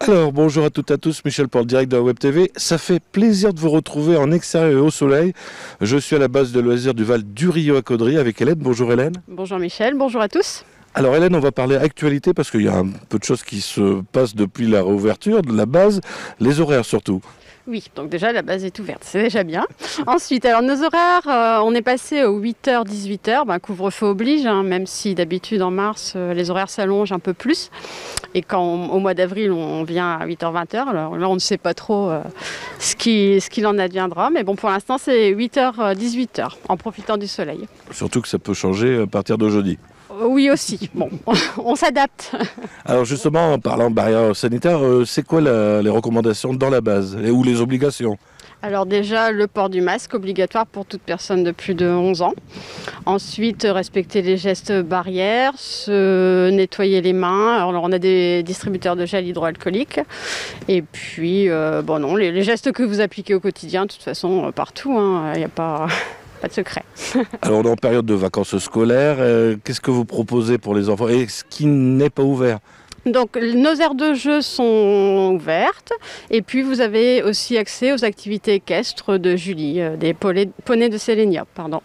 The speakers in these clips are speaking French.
Alors, bonjour à toutes et à tous, Michel pour le direct de la Web TV. Ça fait plaisir de vous retrouver en extérieur et au soleil. Je suis à la base de loisirs du Val du Rio à Caudry avec Hélène. Bonjour Hélène. Bonjour Michel, bonjour à tous. Alors Hélène, on va parler actualité parce qu'il y a un peu de choses qui se passent depuis la réouverture de la base, les horaires surtout. Oui, donc déjà la base est ouverte, c'est déjà bien. Ensuite, alors nos horaires, on est passé aux 8h, 18h, couvre-feu oblige, même si d'habitude en mars, les horaires s'allongent un peu plus. Et quand au mois d'avril, on vient à 8h, 20h, alors là on ne sait pas trop ce qu'il en adviendra. Mais bon, pour l'instant c'est 8h, 18h, en profitant du soleil. Surtout que ça peut changer à partir de jeudi. Oui aussi, bon, on s'adapte. Alors justement, en parlant de barrières sanitaires, c'est quoi les recommandations dans la base ou les obligations ? Alors déjà, le port du masque obligatoire pour toute personne de plus de 11 ans. Ensuite, respecter les gestes barrières, se nettoyer les mains. Alors on a des distributeurs de gel hydroalcoolique. Et puis, les gestes que vous appliquez au quotidien, de toute façon, partout, il n'y a pas de secret. Alors on est en période de vacances scolaires, qu'est-ce que vous proposez pour les enfants et ce qui n'est pas ouvert ? Donc nos aires de jeu sont ouvertes et puis vous avez aussi accès aux activités équestres de Julie, des poneys de Sélénia, pardon.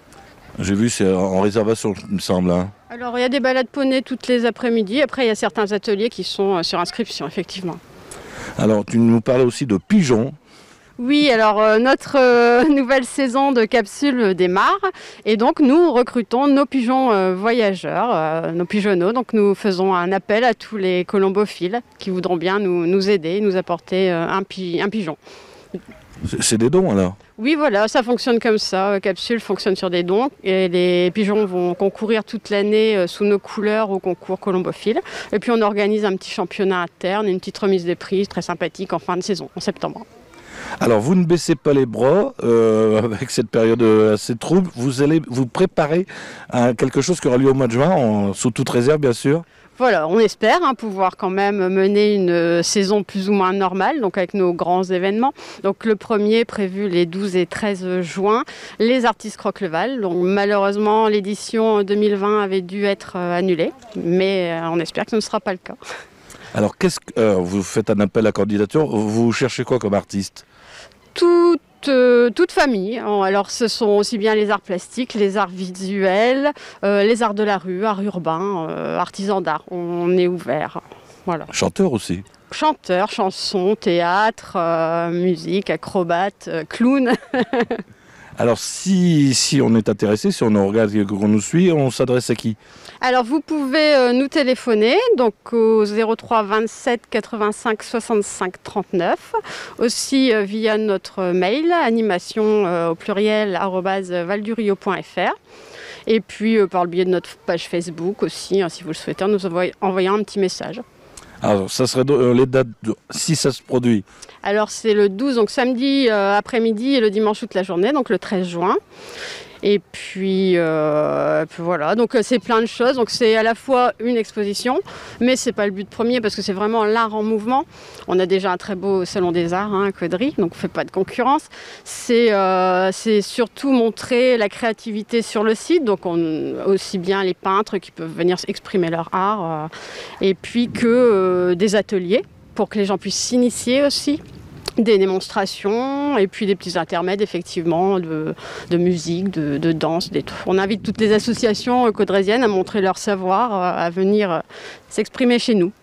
J'ai vu, c'est en réservation, il me semble. Alors il y a des balades poneys toutes les après-midi, après il y a certains ateliers qui sont sur inscription, effectivement. Alors tu nous parlais aussi de pigeons. Oui, alors notre nouvelle saison de capsules démarre et donc nous recrutons nos pigeons voyageurs, nos pigeonneaux. Donc nous faisons un appel à tous les colombophiles qui voudront bien nous aider, nous apporter un pigeon. C'est des dons alors ? Oui, voilà, ça fonctionne comme ça. Capsule fonctionne sur des dons et les pigeons vont concourir toute l'année sous nos couleurs au concours colombophile. Et puis on organise un petit championnat interne, une petite remise des prix très sympathique en fin de saison, en septembre. Alors vous ne baissez pas les bras avec cette période assez trouble, vous allez vous préparer à quelque chose qui aura lieu au mois de juin, sous toute réserve bien sûr. Voilà, on espère pouvoir quand même mener une saison plus ou moins normale, donc avec nos grands événements. Donc le premier prévu les 12 et 13 juin, les artistes Croqueval. Donc malheureusement l'édition 2020 avait dû être annulée, mais on espère que ce ne sera pas le cas. Alors vous faites un appel à candidature, vous cherchez quoi comme artiste ? Toute famille. Alors ce sont aussi bien les arts plastiques, les arts visuels, les arts de la rue, arts urbains, artisans d'art. On est ouvert. Voilà. Chanteur aussi. Chanteurs, chansons, théâtre, musique, acrobate, clown. Alors si on est intéressé, si on regarde qu'on nous suit, on s'adresse à qui ? Alors vous pouvez nous téléphoner donc au 03 27 85 65 39, aussi via notre mail animation au pluriel @valdurio.fr et puis par le biais de notre page Facebook aussi, si vous le souhaitez, nous envoyer un petit message. Alors ça serait les dates si ça se produit. Alors c'est le 12, donc samedi après-midi et le dimanche toute la journée, donc le 13 juin. Et puis voilà, donc c'est plein de choses. Donc c'est à la fois une exposition, mais c'est pas le but premier parce que c'est vraiment l'art en mouvement. On a déjà un très beau salon des arts à Caudry, donc on fait pas de concurrence. C'est surtout montrer la créativité sur le site, donc aussi bien les peintres qui peuvent venir exprimer leur art, et puis que des ateliers pour que les gens puissent s'initier aussi. Des démonstrations et puis des petits intermèdes effectivement de musique, de danse. On invite toutes les associations caudrésiennes à montrer leur savoir, à venir s'exprimer chez nous.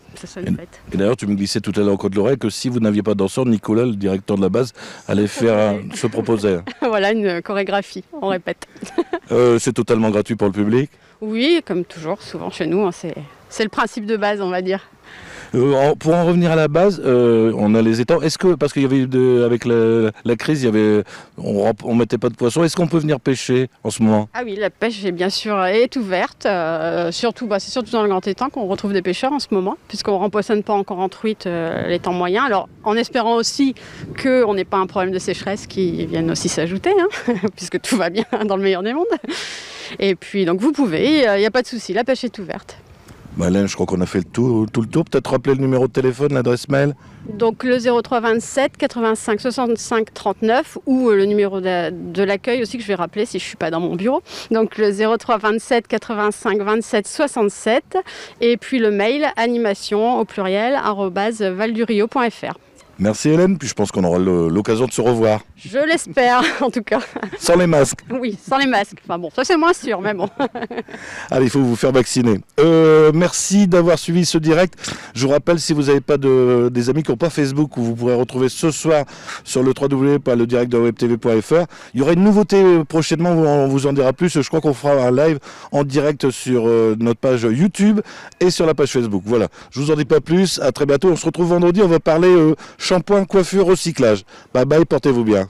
Et d'ailleurs, tu me glissais tout à l'heure au coin de l'oreille que si vous n'aviez pas de danseur, Nicolas, le directeur de la base, allait se proposer. Voilà, une chorégraphie, on répète. C'est totalement gratuit pour le public ? Oui, comme toujours, souvent chez nous, c'est le principe de base, on va dire. Pour en revenir à la base, on a les étangs. Est-ce que, parce qu'il y avait avec la crise, on mettait pas de poissons, est-ce qu'on peut venir pêcher en ce moment ? Ah oui, la pêche bien sûr est ouverte. C'est surtout dans le grand étang qu'on retrouve des pêcheurs en ce moment, puisqu'on ne rempoissonne pas encore en truite les temps moyens. Alors en espérant aussi qu'on n'ait pas un problème de sécheresse qui vienne aussi s'ajouter, puisque tout va bien dans le meilleur des mondes. Et puis donc vous pouvez, il n'y a pas de souci, la pêche est ouverte. Bah, Hélène, je crois qu'on a fait tout le tour. Peut-être rappeler le numéro de téléphone, l'adresse mail. Donc le 03 27 85 65 39 ou le numéro de l'accueil aussi que je vais rappeler si je ne suis pas dans mon bureau. Donc le 03 27 85 27 67 et puis le mail animation au pluriel @valdurio.fr. Merci Hélène, puis je pense qu'on aura l'occasion de se revoir. Je l'espère en tout cas. Sans les masques. Oui, sans les masques. Enfin bon, ça c'est moins sûr, mais bon. Allez, il faut vous faire vacciner. Merci d'avoir suivi ce direct. Je vous rappelle, si vous n'avez pas des amis qui n'ont pas Facebook, vous pourrez retrouver ce soir sur le www.ledirectdewebtv.fr. Il y aura une nouveauté prochainement, on vous en dira plus. Je crois qu'on fera un live en direct sur notre page YouTube et sur la page Facebook. Voilà, je vous en dis pas plus. À très bientôt. On se retrouve vendredi. On va parler shampoing, coiffure, recyclage. Bye bye, portez-vous bien.